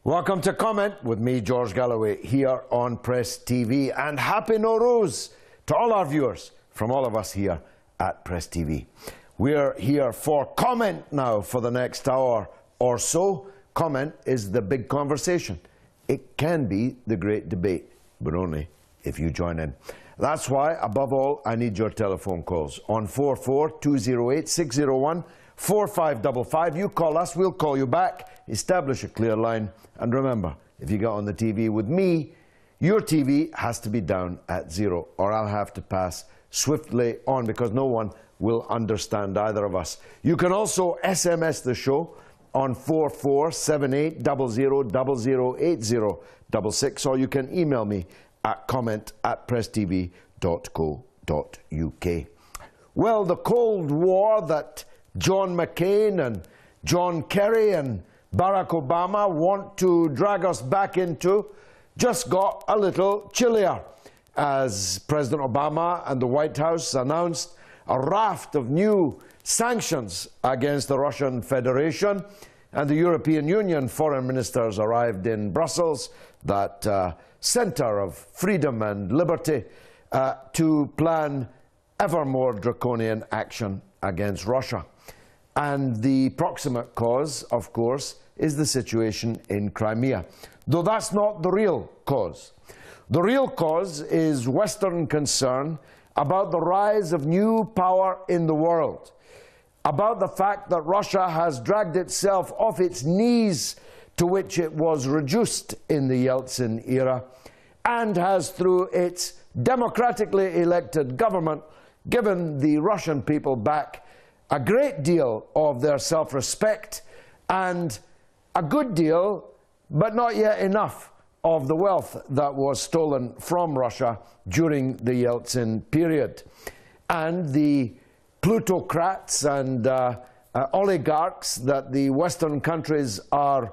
Welcome to Comment with me, George Galloway, here on Press TV. And Happy Nowruz to all our viewers from all of us here at Press TV. We're here for Comment now for the next hour or so. Comment is the big conversation. It can be the great debate, but only if you join in. That's why, above all, I need your telephone calls on 44208-601-4555. You call us, we'll call you back. Establish a clear line. And remember, if you get on the TV with me, your TV has to be down at 0, or I'll have to pass swiftly on because no one will understand either of us. You can also SMS the show on 447800008066, or you can email me at comment@presstv.co.uk. Well, the Cold War that John McCain and John Kerry and Barack Obama want to drag us back into just got a little chillier as President Obama and the White House announced a raft of new sanctions against the Russian Federation, and the European Union foreign ministers arrived in Brussels, that centre of freedom and liberty, to plan ever more draconian action against Russia. And the proximate cause, of course, is the situation in Crimea. Though that's not the real cause. The real cause is Western concern about the rise of new power in the world, about the fact that Russia has dragged itself off its knees to which it was reduced in the Yeltsin era, and has, through its democratically elected government, given the Russian people back a great deal of their self-respect and a good deal, but not yet enough, of the wealth that was stolen from Russia during the Yeltsin period. And the plutocrats and oligarchs that the Western countries are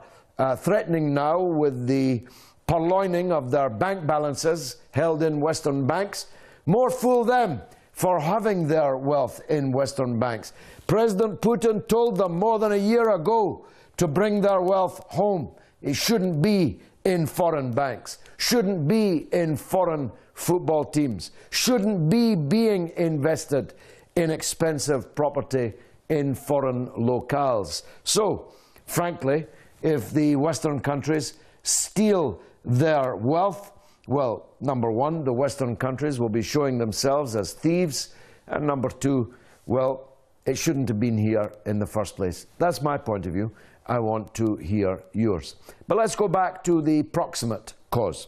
threatening now with the purloining of their bank balances held in Western banks, more fool them for having their wealth in Western banks. President Putin told them more than a year ago to bring their wealth home. It shouldn't be in foreign banks, shouldn't be in foreign football teams, shouldn't be being invested in expensive property in foreign locales. So, frankly, if the Western countries steal their wealth, well, number one, the Western countries will be showing themselves as thieves, and number two, well, it shouldn't have been here in the first place. That's my point of view. I want to hear yours. But let's go back to the proximate cause.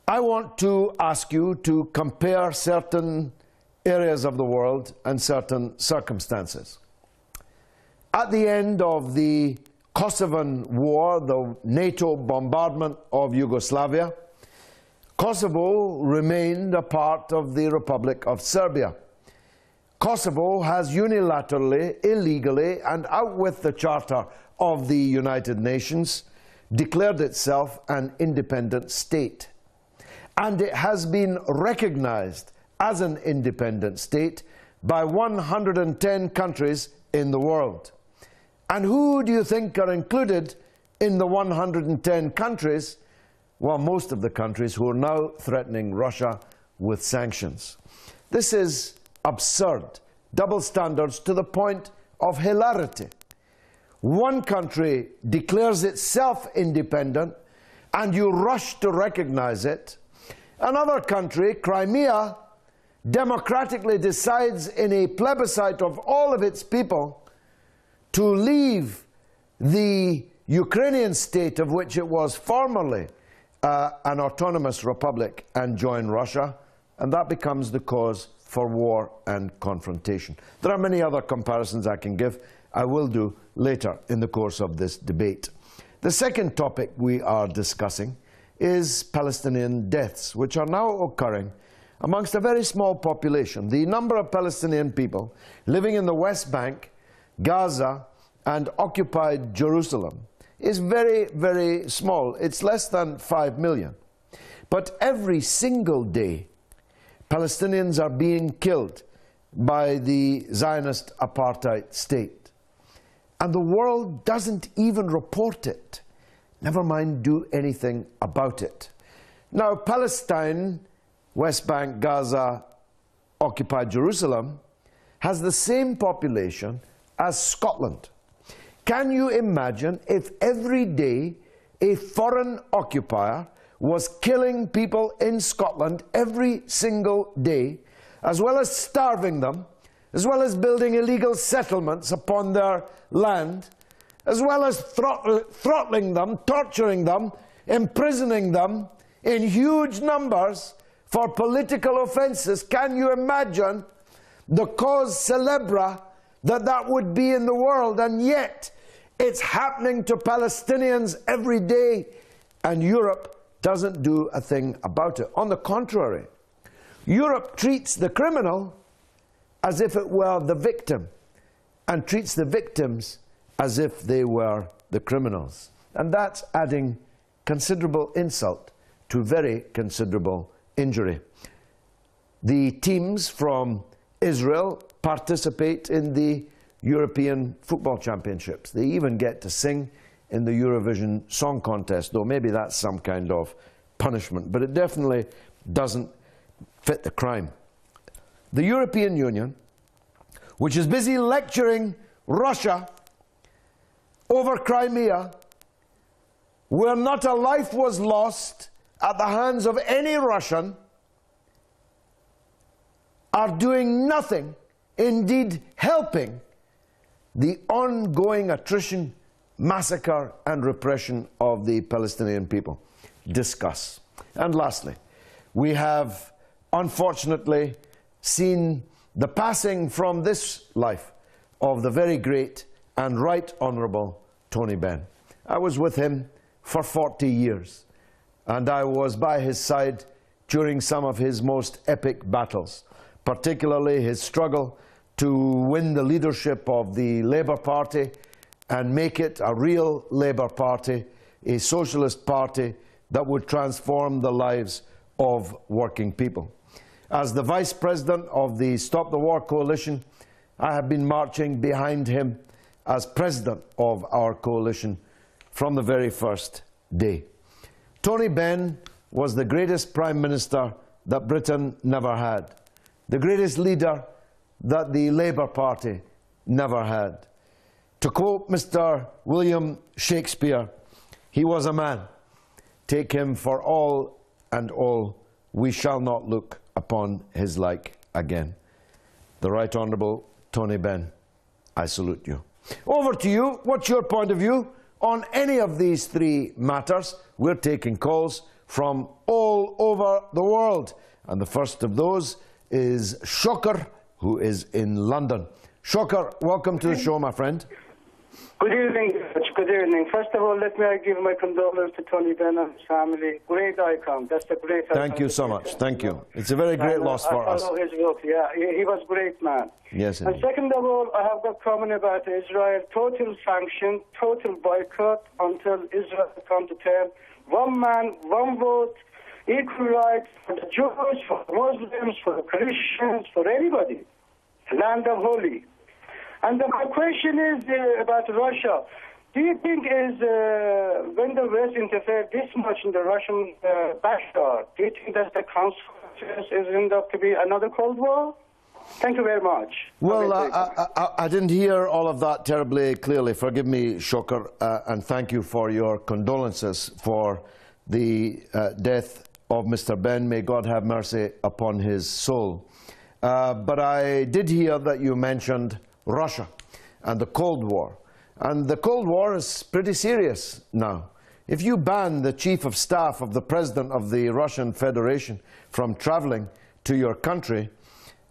I want to ask you to compare certain areas of the world and certain circumstances. At the end of the Kosovan War, the NATO bombardment of Yugoslavia, Kosovo remained a part of the Republic of Serbia. Kosovo has unilaterally, illegally, and out with the Charter of the United Nations, declared itself an independent state. And it has been recognized as an independent state by 110 countries in the world. And who do you think are included in the 110 countries? Well, most of the countries who are now threatening Russia with sanctions. This is absurd, double standards to the point of hilarity. One country declares itself independent and you rush to recognize it. Another country, Crimea, democratically decides in a plebiscite of all of its people to leave the Ukrainian state of which it was formerly an autonomous republic and join Russia, and that becomes the cause for war and confrontation. There are many other comparisons I can give. I will do later in the course of this debate. The second topic we are discussing is Palestinian deaths, which are now occurring amongst a very small population. The number of Palestinian people living in the West Bank, Gaza, and occupied Jerusalem is very, very small. It's less than 5 million. But every single day, Palestinians are being killed by the Zionist apartheid state. And the world doesn't even report it, never mind do anything about it. Now, Palestine, West Bank, Gaza, occupied Jerusalem, has the same population as Scotland. Can you imagine if every day a foreign occupier was killing people in Scotland every single day, as well as starving them, as well as building illegal settlements upon their land, as well as throttling them, torturing them, imprisoning them in huge numbers for political offences? Can you imagine the cause célèbre that would be in the world? And yet it's happening to Palestinians every day, and Europe doesn't do a thing about it. On the contrary, Europe treats the criminal as if it were the victim, and treats the victims as if they were the criminals. And that's adding considerable insult to very considerable injury. The teams from Israel participate in the European Football Championships. They even get to sing in the Eurovision Song Contest, though maybe that's some kind of punishment, but it definitely doesn't fit the crime. The European Union, which is busy lecturing Russia over Crimea, where not a life was lost at the hands of any Russian, are doing nothing, indeed helping the ongoing attrition, massacre and repression of the Palestinian people. Discuss. And lastly, we have unfortunately seen the passing from this life of the very great and right honourable Tony Benn. I was with him for 40 years, and I was by his side during some of his most epic battles, particularly his struggle to win the leadership of the Labour Party and make it a real Labour Party, a socialist party that would transform the lives of working people. As the Vice President of the Stop the War Coalition, I have been marching behind him as President of our coalition from the very first day. Tony Benn was the greatest Prime Minister that Britain never had, the greatest leader that the Labour Party never had. To quote Mr. William Shakespeare, he was a man. Take him for all and all, we shall not look upon his like again. The Right Honourable Tony Benn, I salute you. Over to you. What's your point of view on any of these three matters? We're taking calls from all over the world. And the first of those is Shoker, who is in London. Shoker, welcome to the show, my friend. Good evening, Judge. Good evening. First of all, let me give my condolences to Tony Benn and his family. Great icon. That's a great icon. Thank you so much. Thank you. It's a very great loss for us. I follow his work. Yeah, he was a great man. Yes, and second of all, I have got comment about Israel. Total sanction, total boycott until Israel comes to term. One man, one vote, equal rights for the Jews, for the Muslims, for the Christians, for anybody. Land of holy. And my question is about Russia. Do you think when the West interfered this much in the Russian backyard, do you think that the consequences is end up to be another Cold War? Thank you very much. Well, I didn't hear all of that terribly clearly. Forgive me, Shoker, and thank you for your condolences for the death of Mr. Benn. May God have mercy upon his soul. But I did hear that you mentioned Russia and the Cold War. And the Cold War is pretty serious now. If you ban the Chief of Staff of the President of the Russian Federation from traveling to your country,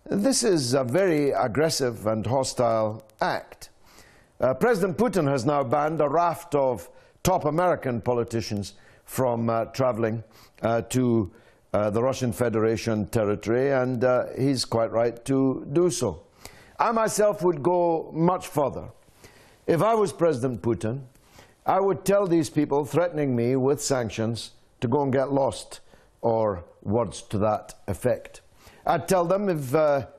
this is a very aggressive and hostile act. President Putin has now banned a raft of top American politicians from traveling to the Russian Federation territory, and he's quite right to do so. I myself would go much further. If I was President Putin, I would tell these people threatening me with sanctions to go and get lost, or words to that effect. I'd tell them, if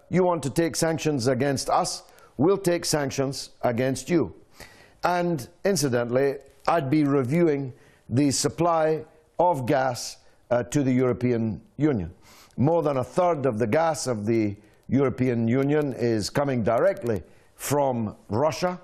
you want to take sanctions against us, we'll take sanctions against you. And incidentally, I'd be reviewing the supply of gas to the European Union. More than a third of the gas of the European Union is coming directly from Russia,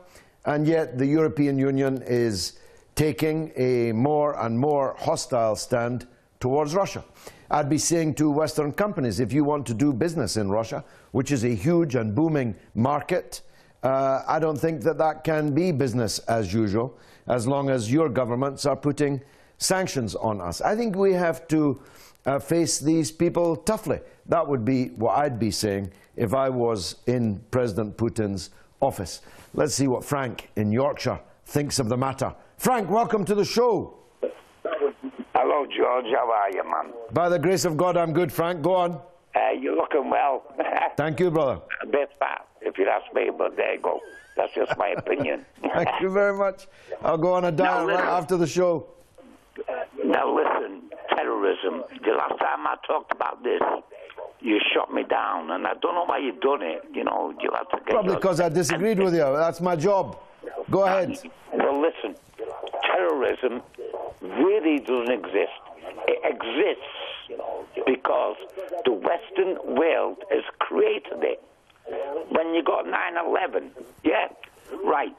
and yet the European Union is taking a more and more hostile stand towards Russia. I'd be saying to Western companies, if you want to do business in Russia, which is a huge and booming market, I don't think that that can be business as usual, as long as your governments are putting sanctions on us. I think we have to face these people toughly. That would be what I'd be saying if I was in President Putin's office. Let's see what Frank in Yorkshire thinks of the matter. Frank, welcome to the show. Hello, George. How are you, man? By the grace of God, I'm good, Frank. Go on. You're looking well. Thank you, brother. A bit fat, if you ask me, but there you go. That's just my opinion. Thank you very much. I'll go on a diet right after the show. Now, listen, terrorism. The last time I talked about this, you shot me down, and I don't know why you've done it. You know, you have to get probably because I disagreed with you. That's my job. Go ahead. Well, listen, terrorism really doesn't exist. It exists because the Western world has created it. When you got 9/11, yeah, right.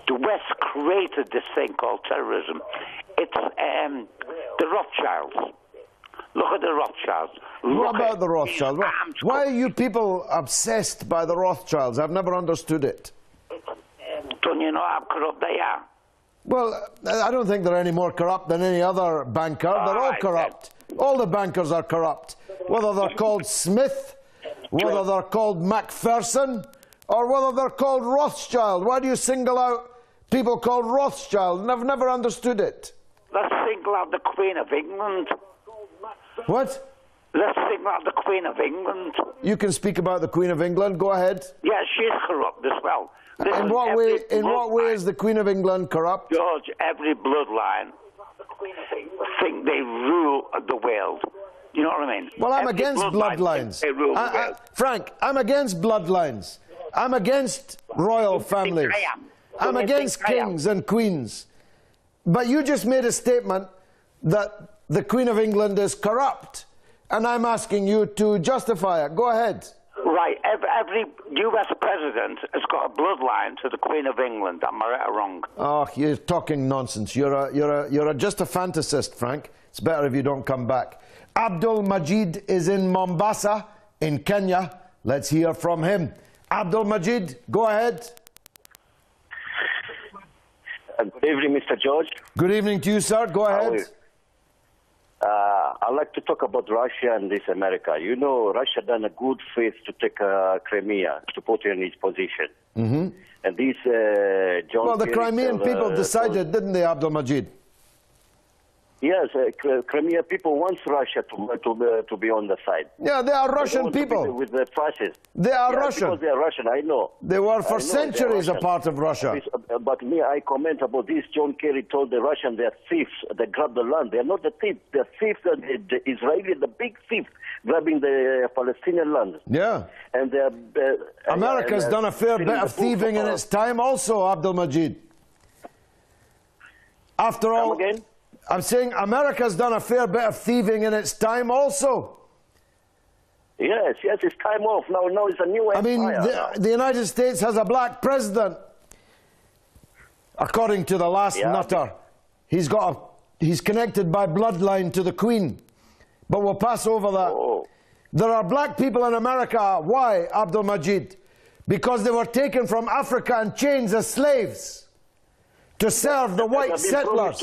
The West created this thing called terrorism. It's the Rothschilds. Look at the Rothschilds. What about the Rothschilds? Why are you people obsessed by the Rothschilds? I've never understood it. Don't you know how corrupt they are? Well, I don't think they're any more corrupt than any other banker. They're all corrupt. All the bankers are corrupt. Whether they're called Smith, whether they're called Macpherson, or whether they're called Rothschild. Why do you single out people called Rothschild? And I've never understood it. Let's single out the Queen of England. What? Let's single out the Queen of England. You can speak about the Queen of England. Go ahead. Yeah, she's corrupt as well. Listen, in what way is the Queen of England corrupt? George, every bloodline think they rule the world. You know what I mean? Well, I'm against bloodlines. They rule the world. Frank, I'm against bloodlines. I'm against royal families. I'm against kings and queens. But you just made a statement that the Queen of England is corrupt, and I'm asking you to justify it. Go ahead. Right. Every U.S. president has got a bloodline to the Queen of England. Am I right or wrong? Oh, you're talking nonsense. You're just a fantasist, Frank. It's better if you don't come back. Abdul Majid is in Mombasa, in Kenya. Let's hear from him. Abdul Majid, go ahead. Good evening, Mr. George. Good evening to you, sir. Go ahead. I'd like to talk about Russia and this America. You know, Russia done a good faith to take Crimea, to put in his position. Mm-hmm. And this John... Well, the Crimean people decided, didn't they, Abdul Majid? Yes, Crimea people want Russia to be on the side. Yeah, they are Russian people. With the fascists. They are Russian. Because they are Russian, I know. They were for centuries a part of Russia. But me, I comment about this. John Kerry told the Russians they're thieves. They grab the land. They're not the thieves. They're thieves. The Israeli, the big thief, grabbing the Palestinian land. Yeah. And America's done a fair bit of thieving in its time also, Abdul Majid. After all... Come again? I'm saying America's done a fair bit of thieving in its time also. Yes, it's time off. Now it's a new empire. I mean, the United States has a black president. According to the last nutter, he's connected by bloodline to the Queen. But we'll pass over that. Oh. There are black people in America. Why, Abdul Majid? Because they were taken from Africa in chains as slaves to serve the white settlers,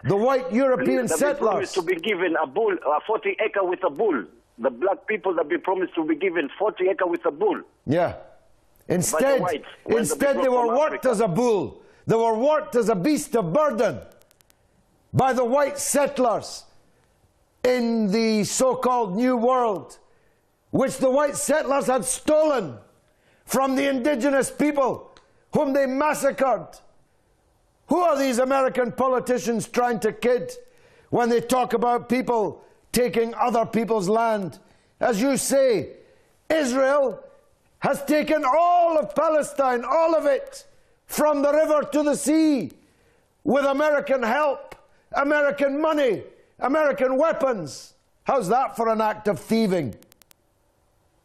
the white European settlers. To be given a bull, a 40 acre with a bull. The black people that be promised to be given 40 acre with a bull. Yeah. Instead they were worked as a bull. They were worked as a beast of burden by the white settlers in the so-called New World, which the white settlers had stolen from the indigenous people whom they massacred. Who are these American politicians trying to kid when they talk about people taking other people's land? As you say, Israel has taken all of Palestine, all of it, from the river to the sea, with American help, American money, American weapons. How's that for an act of thieving?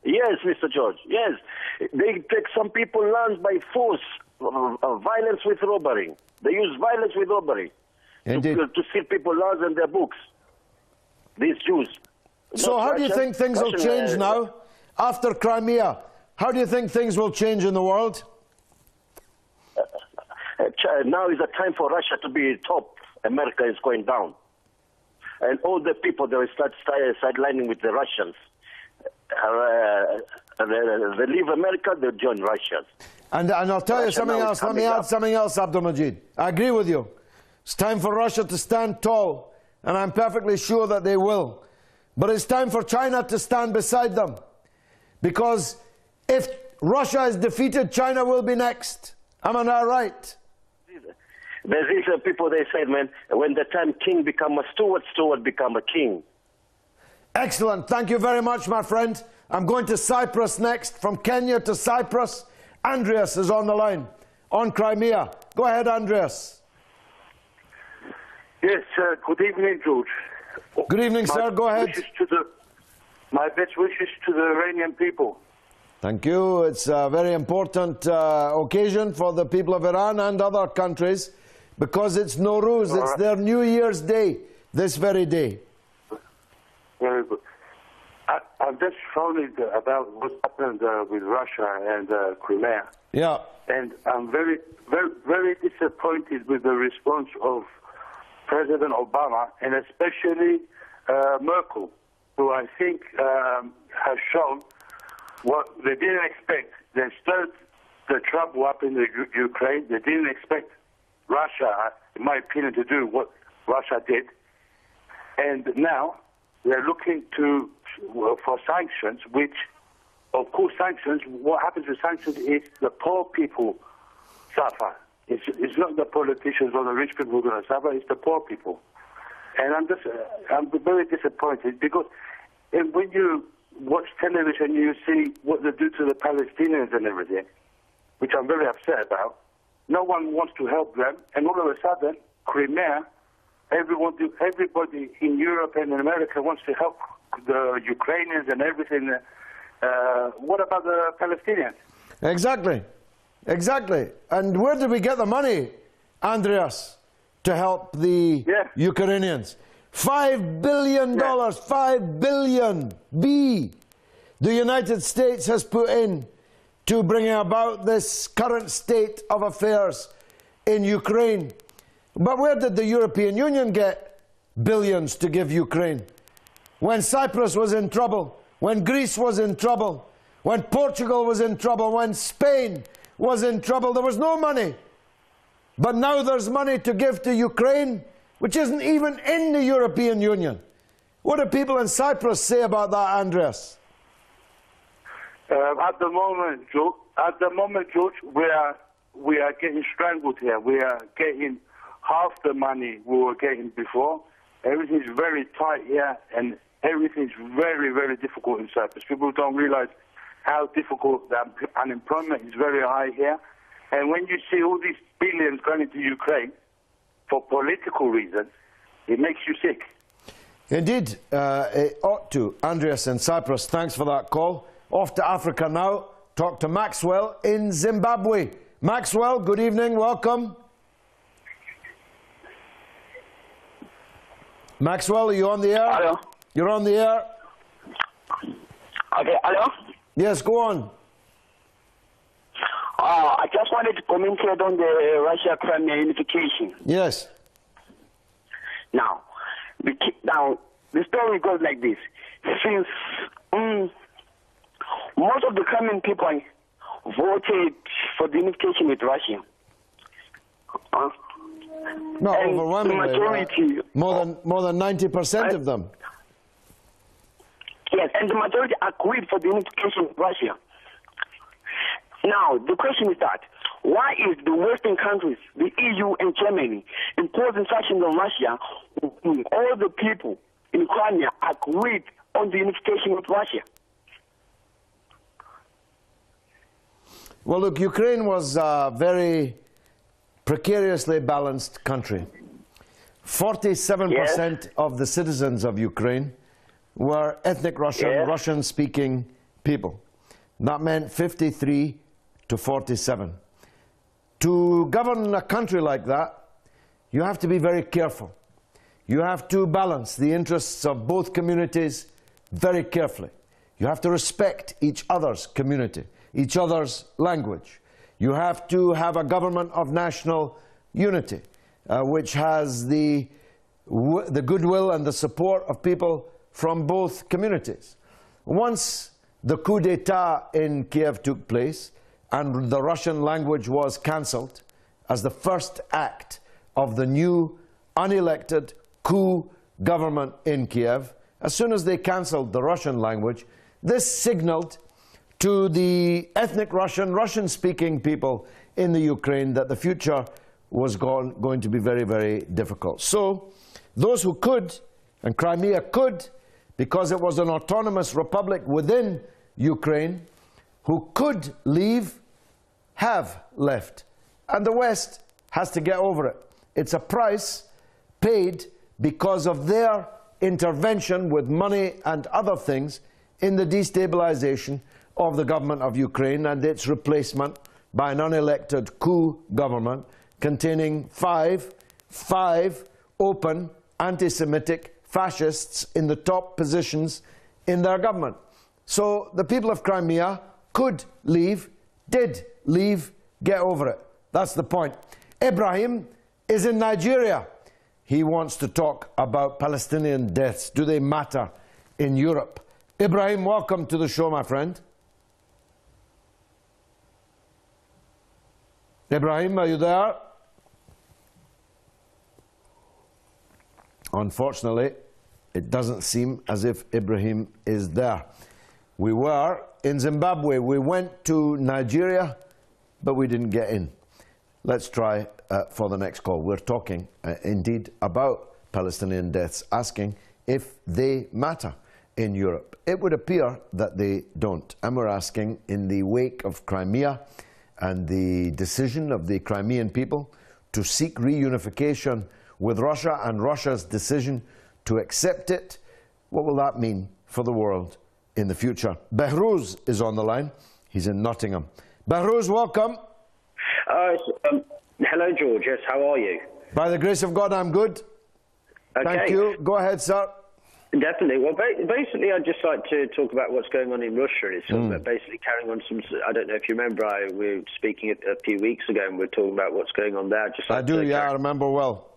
Yes, Mr. George, yes. They take some people lands by force, violence with robbery. They use violence with robbery to steal people lands and their books. These Jews. So how do you think things will change now, after Crimea? How do you think things will change in the world? Now is the time for Russia to be top. America is going down. And all the people, they will start sidelining with the Russians. They leave America, they join Russia. And I'll tell you something else. Let me add something else, Abdul Majid. I agree with you. It's time for Russia to stand tall, and I'm perfectly sure that they will. But it's time for China to stand beside them. Because if Russia is defeated, China will be next. Am I not right? There's these people, they said, man, when the time king become a steward, steward become a king. Excellent. Thank you very much, my friend. I'm going to Cyprus next. From Kenya to Cyprus. Andreas is on the line, on Crimea. Go ahead, Andreas. Yes, good evening, George. Good evening, sir. Go ahead. My best wishes to the Iranian people. Thank you. It's a very important occasion for the people of Iran and other countries, because it's Nowruz, it's their New Year's Day, this very day. Very good. I'm just phoning about what happened with Russia and Crimea. Yeah. And I'm very, very, very disappointed with the response of President Obama, and especially Merkel, who I think has shown what they didn't expect. They stirred the trouble up in the Ukraine. They didn't expect Russia, in my opinion, to do what Russia did. And now they're looking for sanctions, which, of course, sanctions, what happens with sanctions is the poor people suffer. It's not the politicians or the rich people who are going to suffer, it's the poor people. And I'm very disappointed, because when you watch television, you see what they do to the Palestinians and everything, which I'm very upset about. No one wants to help them, and all of a sudden, Crimea, everybody in Europe and in America wants to help the Ukrainians and everything. What about the Palestinians? Exactly. Exactly. And where did we get the money, Andreas, to help the Ukrainians? $5 billion, $5 billion, the United States has put in to bringing about this current state of affairs in Ukraine. But where did the European Union get billions to give Ukraine? When Cyprus was in trouble, when Greece was in trouble, when Portugal was in trouble, when Spain was in trouble, there was no money. But now there's money to give to Ukraine, which isn't even in the European Union. What do people in Cyprus say about that, Andreas? At the moment, George, we are getting strangled here. We are getting half the money we were getting before. Everything's very tight here, and everything's very, very difficult in Cyprus. People don't realize how difficult the unemployment is very high here. And when you see all these billions going into Ukraine for political reasons, it makes you sick. Indeed, it ought to. Andreas in Cyprus, thanks for that call. Off to Africa now. Talk to Maxwell in Zimbabwe. Maxwell, good evening, welcome. Maxwell, are you on the air? Hello. You're on the air. Okay, hello? Yes, go on. I just wanted to comment on the Russia-Crimea unification. Yes. Now, the story goes like this. Since most of the Crimean people voted for the unification with Russia, No, and overwhelmingly. the majority, More than 90% of them. yes, and the majority agreed for the unification of Russia. Now, the question is that, why is the Western countries, the EU and Germany, imposing sanctions on Russia when all the people in Crimea agreed on the unification with Russia? Well, look, Ukraine was a very precariously balanced country. 47% of the citizens of Ukraine were ethnic Russian, Russian-speaking people. That meant 53 to 47. To govern a country like that, you have to be very careful. You have to balance the interests of both communities very carefully. You have to respect each other's community, each other's language. You have to have a government of national unity, which has the goodwill and the support of people from both communities. Once the coup d'etat in Kiev took place and the Russian language was cancelled as the first act of the new unelected coup government in Kiev, as soon as they cancelled the Russian language, this signalled to the ethnic Russian, Russian-speaking people in the Ukraine that the future was going to be very, very difficult. So those who could, and Crimea could, because it was an autonomous republic within Ukraine, who could leave, have left. And the West has to get over it. It's a price paid because of their intervention with money and other things in the destabilization of the government of Ukraine and its replacement by an unelected coup government containing five open anti-Semitic fascists in the top positions in their government. So the people of Crimea could leave, did leave, get over it. That's the point. Ibrahim is in Nigeria. He wants to talk about Palestinian deaths. Do they matter in Europe? Ibrahim, welcome to the show, my friend. Ibrahim, are you there? Unfortunately, it doesn't seem as if Ibrahim is there. We were in Zimbabwe. We went to Nigeria, but we didn't get in. Let's try for the next call. We're talking indeed about Palestinian deaths, asking if they matter in Europe. It would appear that they don't. And we're asking, in the wake of Crimea and the decision of the Crimean people to seek reunification with Russia and Russia's decision to accept it, what will that mean for the world in the future? Behruz is on the line. He's in Nottingham. Behruz, welcome. Hello, George. Yes, how are you? By the grace of God, I'm good. Okay. Thank you. Go ahead, sir. Definitely. Well, basically, I'd just like to talk about what's going on in Russia. It's basically carrying on some. I don't know if you remember, we were speaking a few weeks ago, and we were talking about what's going on there. I do, yeah, I remember well.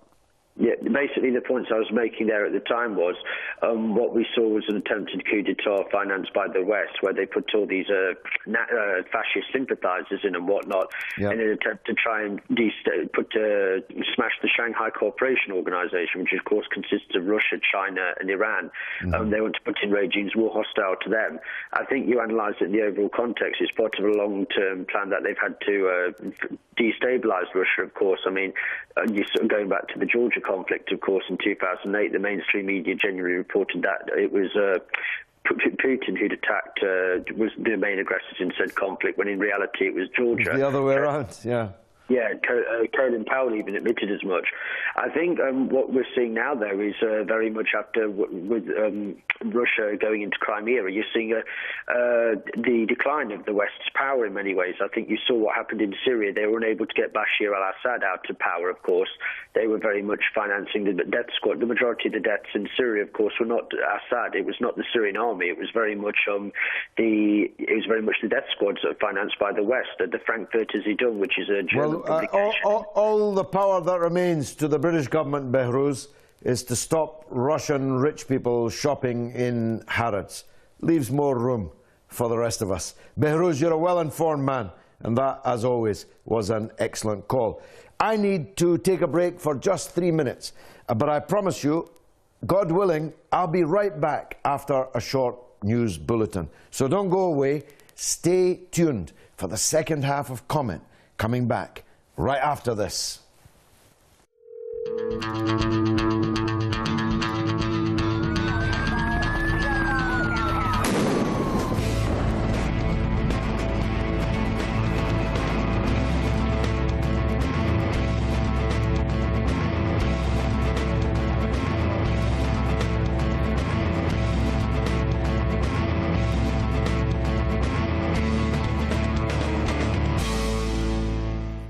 Yeah, basically the points I was making there at the time was what we saw was an attempted coup d'etat financed by the West, where they put all these fascist sympathizers in and whatnot, in an attempt to try and smash the Shanghai Cooperation Organization, which of course consists of Russia, China and Iran. They want to put in regimes more hostile to them. I think you analyse it in the overall context. It's part of a long-term plan that they've had to destabilize Russia, of course. I mean, going back to the Georgia conflict, of course, in 2008, the mainstream media genuinely reported that it was Putin who'd attacked, was the main aggressors in said conflict, when in reality it was Georgia. The other way around, yeah. Yeah, Colin Powell even admitted as much. I think what we're seeing now, though, is very much after with Russia going into Crimea, you're seeing the decline of the West's power in many ways. I think you saw what happened in Syria. They were unable to get Bashir al-Assad out of power, of course. They were very much financing the death squad. The majority of the deaths in Syria, of course, were not Assad. It was not the Syrian army. It was very much the death squads that were financed by the West. The Frankfurter Zeitung, which is a German all the power that remains to the British government, Behruz, is to stop Russian rich people shopping in Harrods. Leaves more room for the rest of us. Behruz, you're a well-informed man. and that, as always, was an excellent call. I need to take a break for just 3 minutes, but I promise you, God willing, I'll be right back after a short news bulletin. So don't go away. Stay tuned for the second half of Comment, coming back right after this.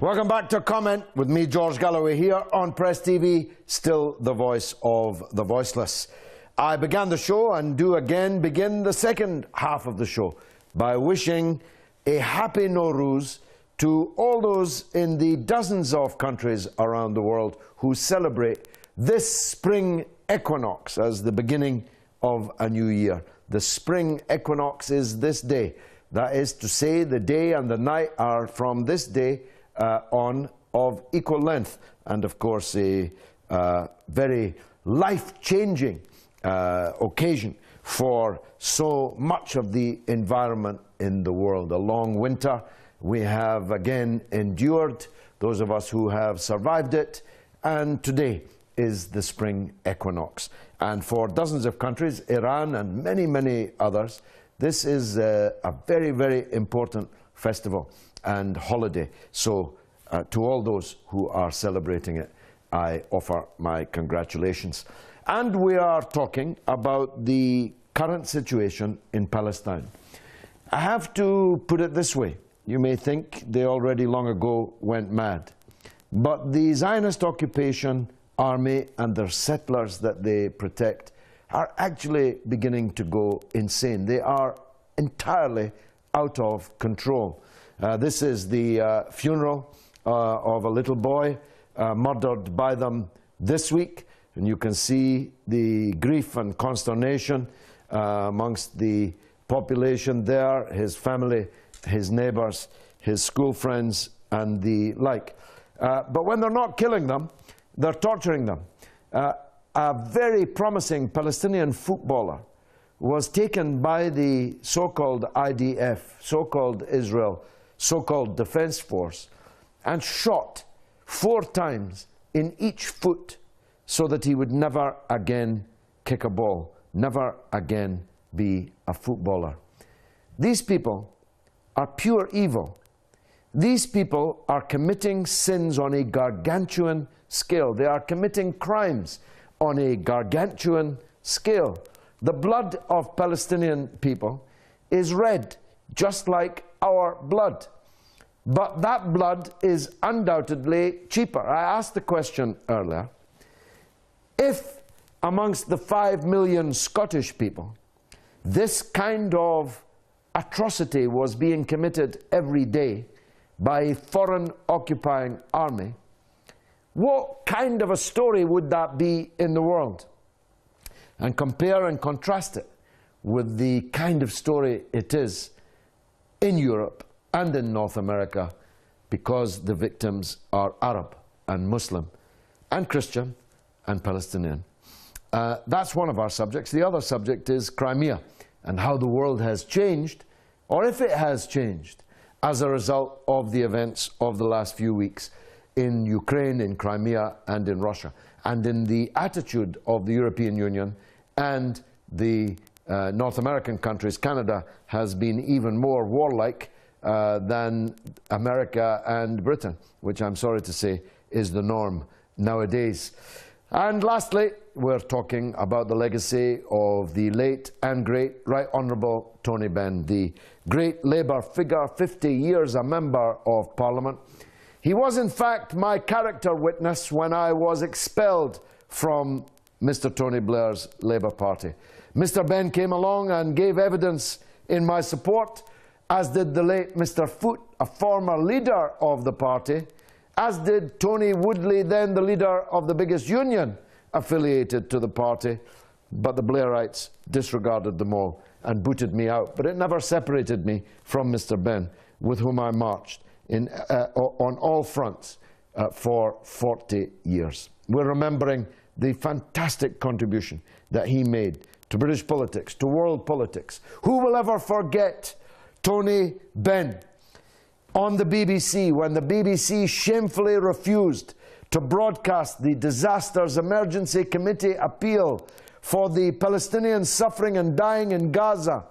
Welcome back to Comment with me, George Galloway, here on Press TV, still the voice of the voiceless. I began the show and do again begin the second half of the show by wishing a happy Nowruz to all those in the dozens of countries around the world who celebrate this spring equinox as the beginning of a new year. The spring equinox is this day. That is to say, the day and the night are from this day on of equal length, and of course a very life-changing occasion for so much of the environment in the world. A long winter we have again endured, those of us who have survived it, and today is the spring equinox. And for dozens of countries, Iran and many, many others, this is a very, very important festival and holiday. So to all those who are celebrating it, I offer my congratulations. And we are talking about the current situation in Palestine. I have to put it this way. You may think they already long ago went mad, but the Zionist occupation army and their settlers that they protect are actually beginning to go insane. They are entirely out of control. This is the funeral of a little boy murdered by them this week, and you can see the grief and consternation amongst the population there, his family, his neighbours, his school friends and the like. But when they're not killing them, they're torturing them. A very promising Palestinian footballer was taken by the so-called IDF, so-called Israel, so-called Defense Force, and shot 4 times in each foot so that he would never again kick a ball, never again be a footballer. These people are pure evil. These people are committing sins on a gargantuan scale. They are committing crimes on a gargantuan scale. The blood of Palestinian people is red, just like our blood. But that blood is undoubtedly cheaper. I asked the question earlier, if amongst the 5 million Scottish people, this kind of atrocity was being committed every day by a foreign occupying army, what kind of a story would that be in the world? And compare and contrast it with the kind of story it is in Europe and in North America, because the victims are Arab and Muslim and Christian and Palestinian. That's one of our subjects. The other subject is Crimea and how the world has changed, or if it has changed, as a result of the events of the last few weeks in Ukraine, in Crimea, and in Russia, and in the attitude of the European Union and the North American countries. Canada has been even more warlike than America and Britain, which I'm sorry to say is the norm nowadays. And lastly, we're talking about the legacy of the late and great Right Honourable Tony Benn, the great Labour figure, 50 years a member of Parliament. He was in fact my character witness when I was expelled from Mr. Tony Blair's Labour Party. Mr. Benn came along and gave evidence in my support, as did the late Mr. Foote, a former leader of the party, as did Tony Woodley, then the leader of the biggest union affiliated to the party. But the Blairites disregarded them all and booted me out. But it never separated me from Mr. Benn. with whom I marched on all fronts for 40 years. We're remembering the fantastic contribution that he made to British politics, to world politics. Who will ever forget Tony Benn on the BBC when the BBC shamefully refused to broadcast the Disasters Emergency Committee appeal for the Palestinians suffering and dying in Gaza?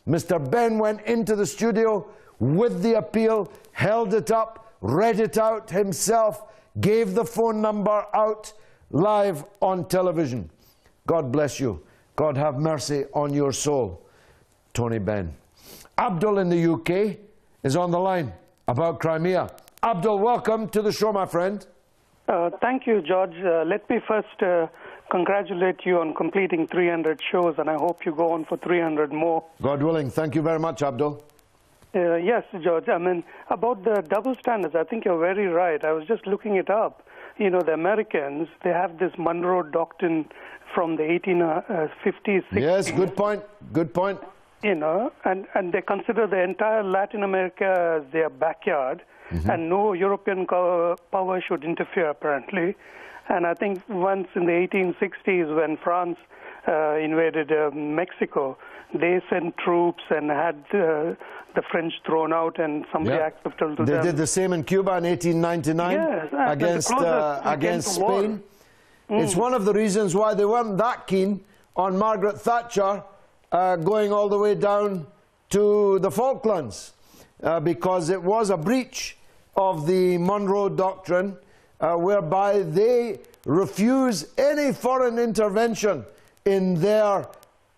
Mr. Benn went into the studio with the appeal, held it up, read it out himself, gave the phone number out live on television. God bless you. God have mercy on your soul, Tony Benn. Abdul in the UK is on the line about Crimea. Abdul, welcome to the show, my friend. Thank you, George. Let me first congratulate you on completing 300 shows, and I hope you go on for 300 more. God willing. Thank you very much, Abdul. Yes, George. I mean, about the double standards, I think you're very right. I was just looking it up. You know, the Americans, they have this Monroe Doctrine from the 1850s, 60s. Yes, good point. Good point. You know, and they consider the entire Latin America as their backyard, and no European power should interfere, apparently. And I think once in the 1860s, when France invaded Mexico, they sent troops and had the French thrown out, and somebody accepted to them. They did the same in Cuba in 1899 against Spain. It's one of the reasons why they weren't that keen on Margaret Thatcher going all the way down to the Falklands, because it was a breach of the Monroe Doctrine, whereby they refuse any foreign intervention in their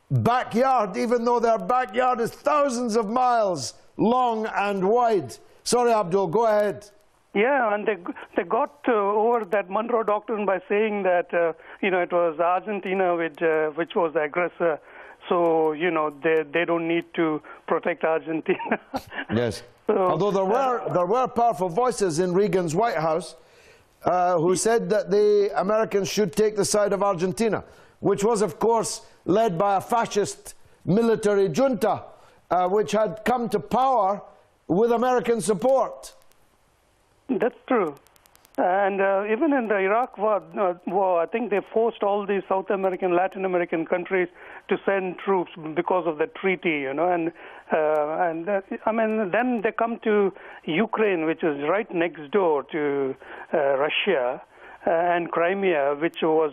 backyard, even though their backyard is thousands of miles long and wide. Sorry, Abdul, go ahead. Yeah, and they got over that Monroe Doctrine by saying that, you know, it was Argentina which was the aggressor. So, you know, they don't need to protect Argentina. Yes. So, although there were powerful voices in Reagan's White House who said that the Americans should take the side of Argentina, which was, of course, led by a fascist military junta, which had come to power with American support. That's true. And even in the Iraq war, I think they forced all these South American, Latin American countries to send troops because of the treaty, you know. And I mean, then they come to Ukraine, which is right next door to Russia, and Crimea, which was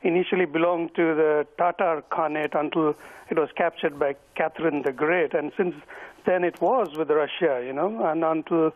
initially belonged to the Tatar Khanate until it was captured by Catherine the Great. And since then it was with Russia, you know, and until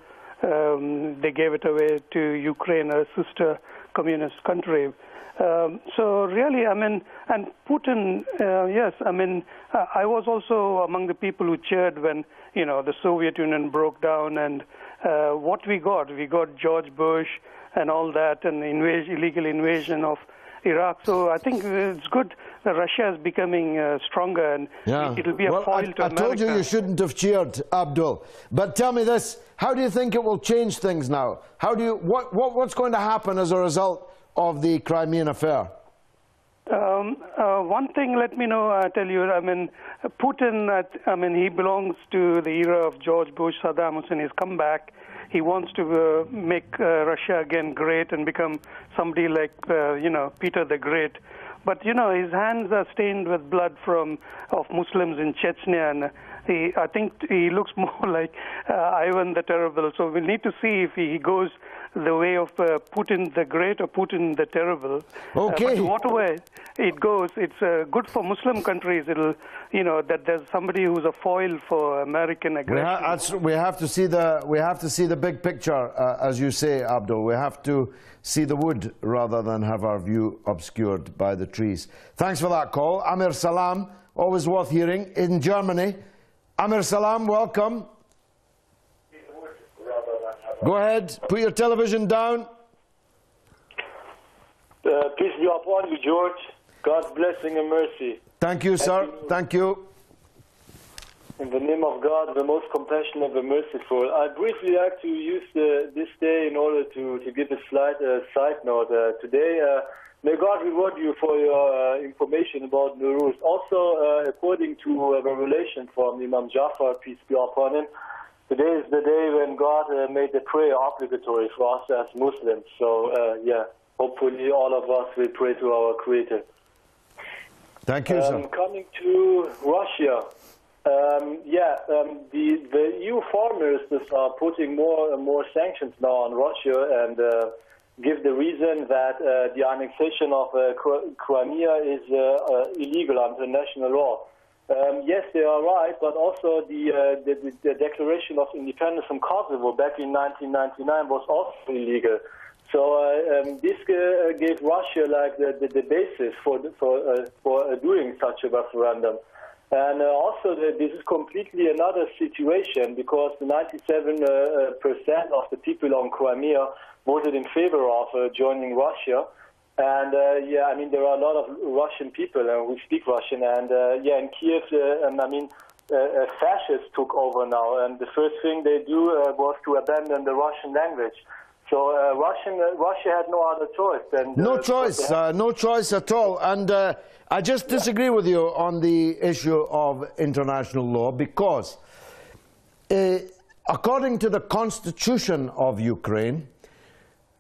they gave it away to Ukraine, a sister communist country. So really, I mean, and Putin, yes, I mean, I was also among the people who cheered when, you know, the Soviet Union broke down, and what we got George Bush and all that, and illegal invasion of Iraq. So I think it's good that Russia is becoming stronger, and it will be a foil to America. I told you shouldn't have cheered, Abdul. But tell me this, how do you think it will change things now? How do you, what's going to happen as a result of the Crimean affair? One thing, let me know, I tell you, I mean, Putin, I mean, he belongs to the era of George Bush, Saddam Hussein. He's come back. He wants to make Russia again great and become somebody like, you know, Peter the Great. But, you know, his hands are stained with blood of Muslims in Chechnya, and I think he looks more like Ivan the Terrible. So we'll need to see if he goes the way of Putin the Great or Putin the Terrible. Okay. But whatever it goes, it's good for Muslim countries. It'll, you know, that there's somebody who's a foil for American aggression. We have to see the big picture, as you say, Abdul. We have to see the wood rather than have our view obscured by the trees. Thanks for that call. Amir Salam, always worth hearing, in Germany. Amir Salam, welcome. Go ahead, put your television down. Peace be upon you, George. God's blessing and mercy. Thank you, sir. Thank you. In the name of God, the most compassionate and merciful. I'd briefly like to use this day in order to give a side note. Today, may God reward you for your information about Nowruz. Also, according to a revelation from Imam Jafar, peace be upon him, today is the day when God made the prayer obligatory for us as Muslims. So, yeah, hopefully all of us will pray to our Creator. Thank you, sir. Coming to Russia, the EU foreign ministers are putting more and more sanctions now on Russia and give the reason that the annexation of Crimea is illegal under national law. Yes, they are right, but also the declaration of independence from Kosovo back in 1999 was also illegal. So this gave Russia like the basis for doing such a referendum. And also this is completely another situation because 97% of the people on Crimea voted in favor of joining Russia. And yeah, I mean, there are a lot of Russian people who speak Russian. And yeah, in Kiev, fascists took over now. And the first thing they do was to abandon the Russian language. So Russia had no other choice than... No choice at all. And I just disagree with you on the issue of international law because according to the constitution of Ukraine,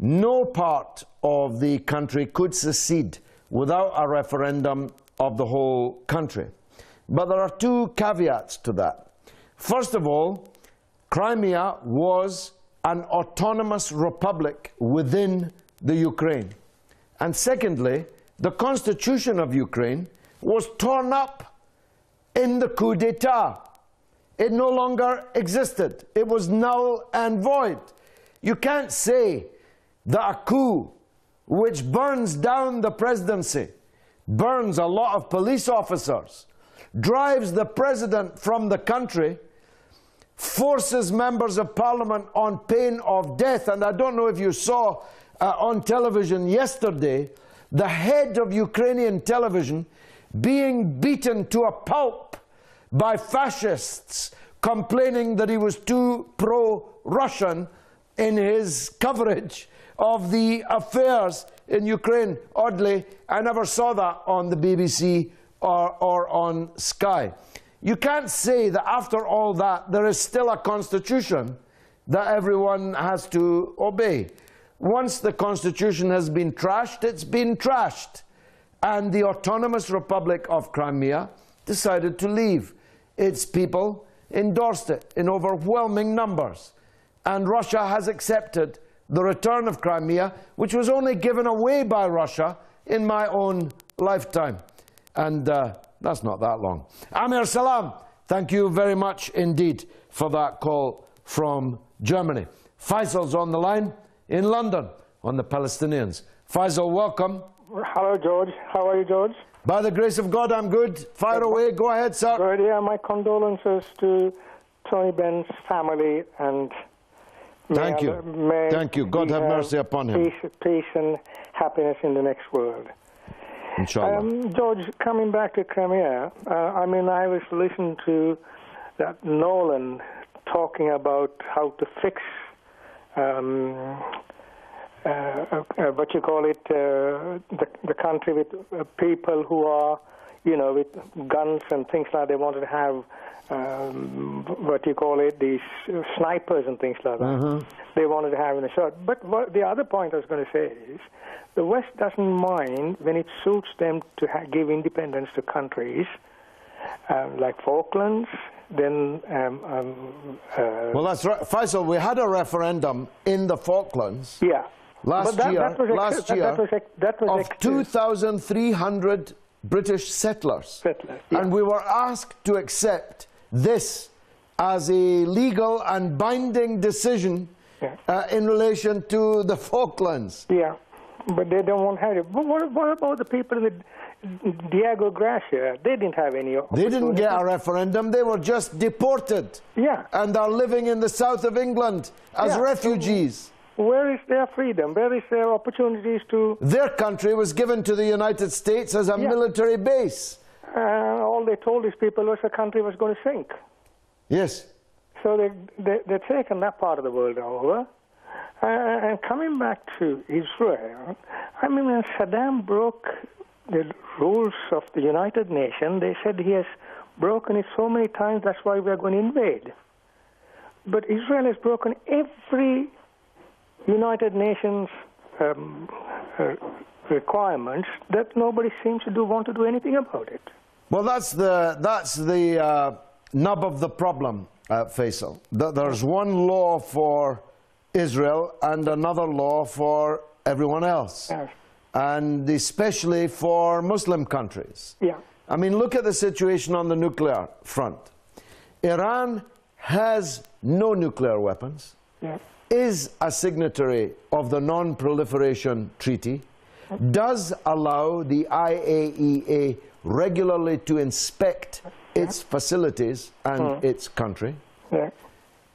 no part of the country could secede without a referendum of the whole country. But there are two caveats to that. First of all, Crimea was an autonomous republic within the Ukraine. And secondly, the constitution of Ukraine was torn up in the coup d'etat. It no longer existed. It was null and void. You can't say that a coup which burns down the presidency, burns a lot of police officers, drives the president from the country, forces members of parliament on pain of death. And I don't know if you saw on television yesterday the head of Ukrainian television being beaten to a pulp by fascists complaining that he was too pro-Russian in his coverage of the affairs in Ukraine. Oddly, I never saw that on the BBC or on Sky. You can't say that after all that there is still a constitution that everyone has to obey. Once the constitution has been trashed, it's been trashed. And the Autonomous Republic of Crimea decided to leave. Its people endorsed it in overwhelming numbers. And Russia has accepted the return of Crimea, which was only given away by Russia in my own lifetime. And that's not that long. Amir Salam, thank you very much indeed for that call from Germany. Faisal's on the line in London on the Palestinians. Faisal, welcome. Hello, George. How are you, George? By the grace of God, I'm good. Fire away. Go ahead, sir. Good. Yeah, my condolences to Tony Benn's family and... Thank you. Thank you. God have mercy upon him. Peace and happiness in the next world. Inshallah. George, coming back to Crimea, I mean, I was listening to that Nolan talking about how to fix, what you call it, the country with people who are, you know, with guns and things like that. They wanted to have, what you call it, these snipers and things like that. Mm-hmm. They wanted to have in a shot. But the other point I was going to say is, the West doesn't mind when it suits them to give independence to countries like Falklands, then... well, that's right. Faisal, we had a referendum in the Falklands last year of 2,300 British settlers. And we were asked to accept this as a legal and binding decision in relation to the Falklands. Yeah. But they don't want to have it. But what about the people with Diego Gracia? They didn't have any... They didn't get a referendum. They were just deported. Yeah. And are living in the south of England as refugees. Where is their freedom? Where is their opportunities to... Their country was given to the United States as a military base. All they told these people was the country was going to sink. Yes. So they've taken that part of the world over. And coming back to Israel, I mean, when Saddam broke the rules of the United Nations, they said he has broken it so many times, that's why we are going to invade. but Israel has broken every United Nations requirements that nobody seems to want to do anything about it. Well, that's the nub of the problem, Faisal. There's one law for Israel and another law for everyone else, Yes. and especially for Muslim countries. Yeah. I mean, look at the situation on the nuclear front. Iran has no nuclear weapons, Yeah. is a signatory of the Non-Proliferation Treaty, does allow the IAEA regularly to inspect its facilities and its country. Yeah.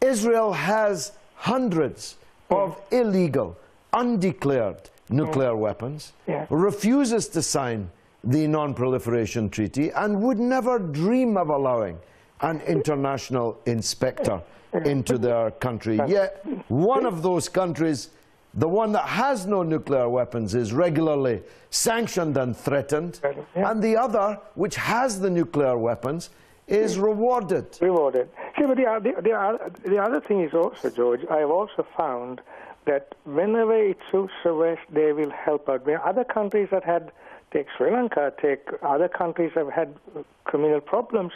Israel has hundreds of illegal, undeclared nuclear weapons, Yeah. refuses to sign the Non-Proliferation Treaty, and would never dream of allowing an international inspector into their country. Yet one of those countries, the one that has no nuclear weapons, is regularly sanctioned and threatened, and the other, which has the nuclear weapons, is rewarded. Rewarded. See, but the other thing is also, George, I've also found that whenever it suits the West, they will help out. Where other countries that had, take Sri Lanka, take other countries that have had criminal problems,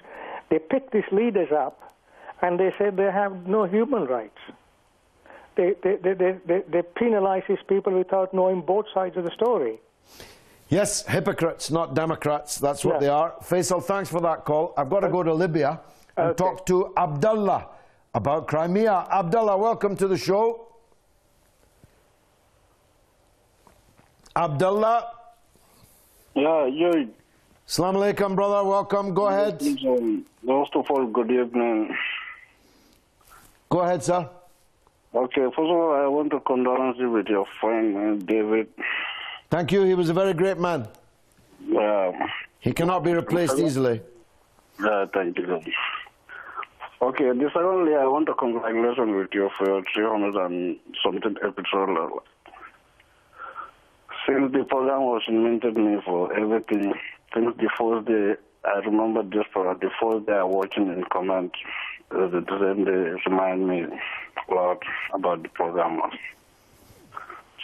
they pick these leaders up and they say they have no human rights. They penalize these people without knowing both sides of the story. Yes, hypocrites, not Democrats. That's what they are. Faisal, thanks for that call. I've got to go to Libya and talk to Abdullah about Crimea. Abdullah, welcome to the show. Abdullah. Yeah. Assalamu alaikum, brother. Welcome. Go ahead. First of all, good evening. Go ahead, sir. Okay, first of all, I want to condolence you with your friend, David. Thank you. He was a very great man. He cannot be replaced easily. Thank you. Okay, secondly, I want to congratulate with you for your 300 and something episode. Since the program was invented me for everything, since the first day, I remember this for the first day I watching in comment, the same day remind me a lot about the program.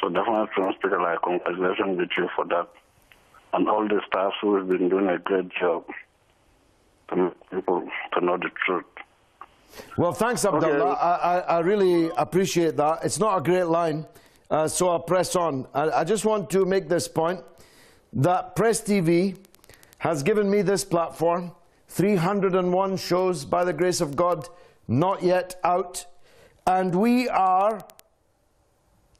So definitely, Speaker, I congratulations with you for that. And all the staff who have been doing a great job to make people to know the truth. Well, thanks, Abdullah. Okay. I really appreciate that. It's not a great line, so I'll press on. I just want to make this point, that Press TV has given me this platform, 301 shows, by the grace of God, not yet out. And we are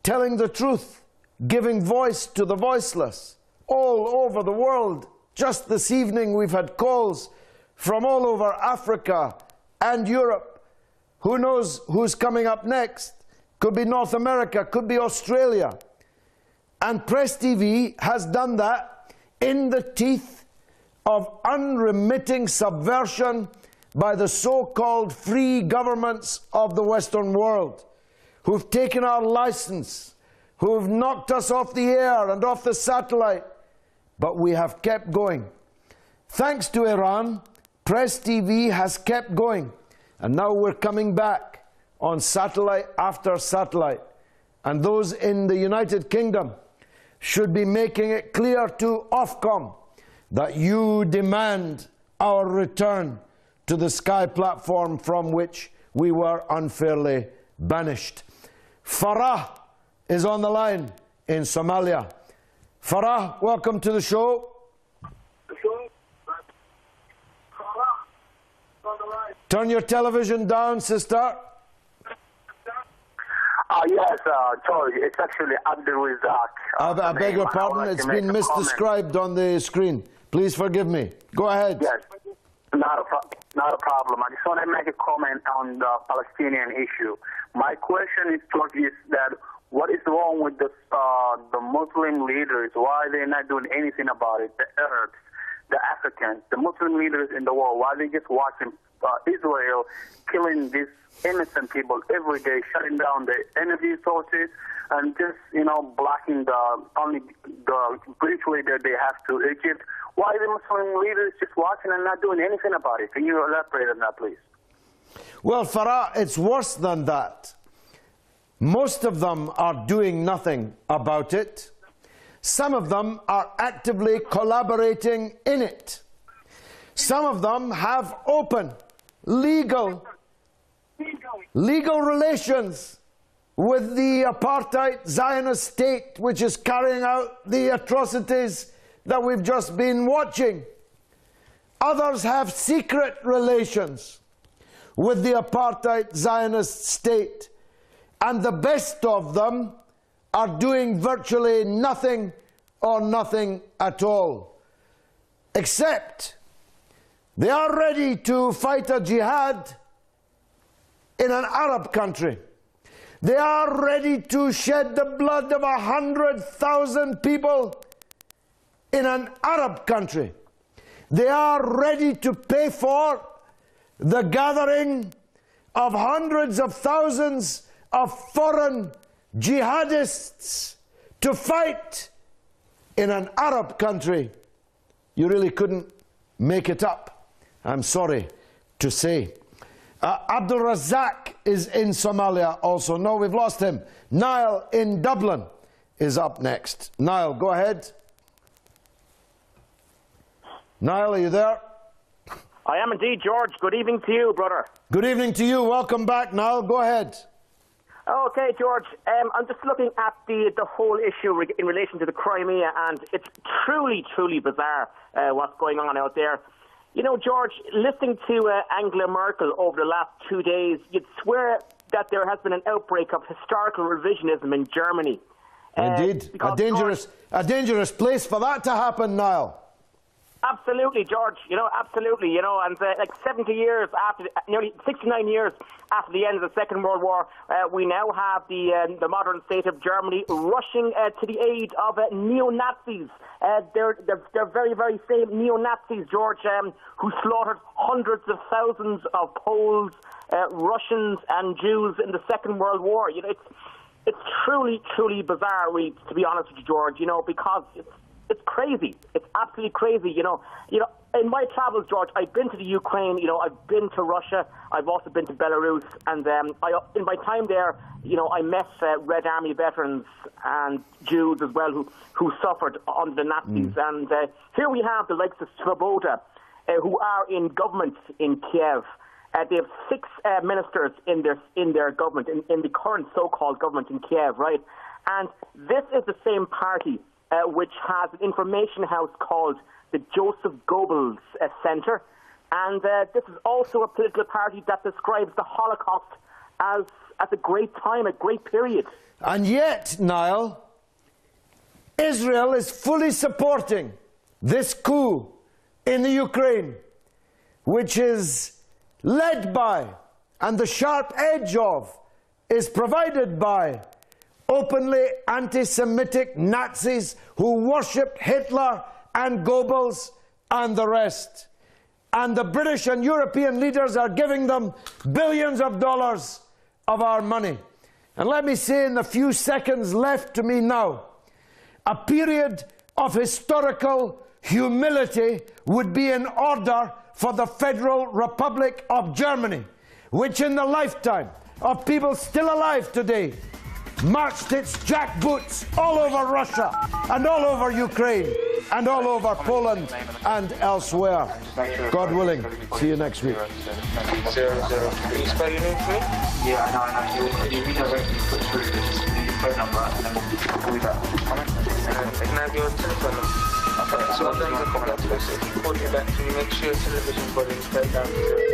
telling the truth, giving voice to the voiceless all over the world. Just this evening we've had calls from all over Africa and Europe. Who knows who's coming up next? Could be North America, could be Australia. And Press TV has done that in the teeth of unremitting subversion by the so-called free governments of the Western world, who've taken our license, who've knocked us off the air and off the satellite, but we have kept going. Thanks to Iran, Press TV has kept going, and now we're coming back on satellite after satellite. And those in the United Kingdom should be making it clear to Ofcom that you demand our return to the Sky platform from which we were unfairly banished. Farah is on the line in Somalia. Farah, welcome to the show. Turn your television down, sister. Yes, George, it's actually Abdul Razak. I beg your pardon, it's been misdescribed on the screen. Please forgive me. Go ahead. Yes, not a problem. I just want to make a comment on the Palestinian issue. My question is, George, is that what is wrong with the Muslim leaders? Why are they not doing anything about it? The Arabs, the Africans, the Muslim leaders in the world, why are they just watching Israel killing these innocent people every day, shutting down the energy sources and just, blocking the bridgeway that they have to Egypt? Why are the Muslim leaders just watching and not doing anything about it? Can you elaborate on that, please? Well, Farah, it's worse than that. Most of them are doing nothing about it. Some of them are actively collaborating in it. Some of them have open, legal relations with the apartheid Zionist state, which is carrying out the atrocities that we've just been watching. Others have secret relations with the apartheid Zionist state. And the best of them are doing virtually nothing or nothing at all. Except they are ready to fight a jihad in an Arab country. They are ready to shed the blood of 100,000 people in an Arab country. They are ready to pay for the gathering of hundreds of thousands of foreign jihadists to fight in an Arab country. You really couldn't make it up, I'm sorry to say. Abdul Razak is in Somalia also. No, we've lost him. Niall in Dublin is up next. Niall, go ahead. Niall, are you there? I am indeed, George. Good evening to you, brother. Good evening to you. Welcome back, Niall. Go ahead. Okay, George. I'm just looking at the whole issue in relation to the Crimea, and it's truly, truly bizarre what's going on out there. You know, George, listening to Angela Merkel over the last 2 days, you'd swear that there has been an outbreak of historical revisionism in Germany. Indeed. A dangerous place for that to happen, Niall. Absolutely, George. You know, absolutely. You know, and like 70 years after, nearly 69 years after the end of the Second World War, we now have the modern state of Germany rushing to the aid of neo-Nazis. They're very, very same neo-Nazis, George, who slaughtered hundreds of thousands of Poles, Russians, and Jews in the Second World War. You know, it's truly, truly bizarre, really, to be honest with you, George. You know, because it's crazy. It's absolutely crazy. You know, in my travels, George, I've been to the Ukraine. You know, I've been to Russia. I've also been to Belarus. And in my time there, you know, I met Red Army veterans and Jews as well who suffered under the Nazis. And here we have the likes of Svoboda, who are in government in Kiev. They have 6 ministers in their government, in the current so-called government in Kiev, right? And this is the same party which has an information house called the Joseph Goebbels Center. And this is also a political party that describes the Holocaust as a great time, a great period. And yet, Niall, Israel is fully supporting this coup in the Ukraine, which is led by, and the sharp edge of, is provided by openly anti-Semitic Nazis who worshipped Hitler and Goebbels and the rest. And the British and European leaders are giving them billions of dollars of our money. And let me say in the few seconds left to me now, a period of historical humility would be in order for the Federal Republic of Germany, which in the lifetime of people still alive today marched its jackboots all over Russia and all over Ukraine and all over Poland and elsewhere. God willing, see you next week. 00. Can you spell your name for me? Yeah, I know. You redirect me through the phone number and then we'll call you back. Can I have your telephone number? Okay, so I'll send you a comment. If you call me back, can you make sure your television volume is turned down to 0?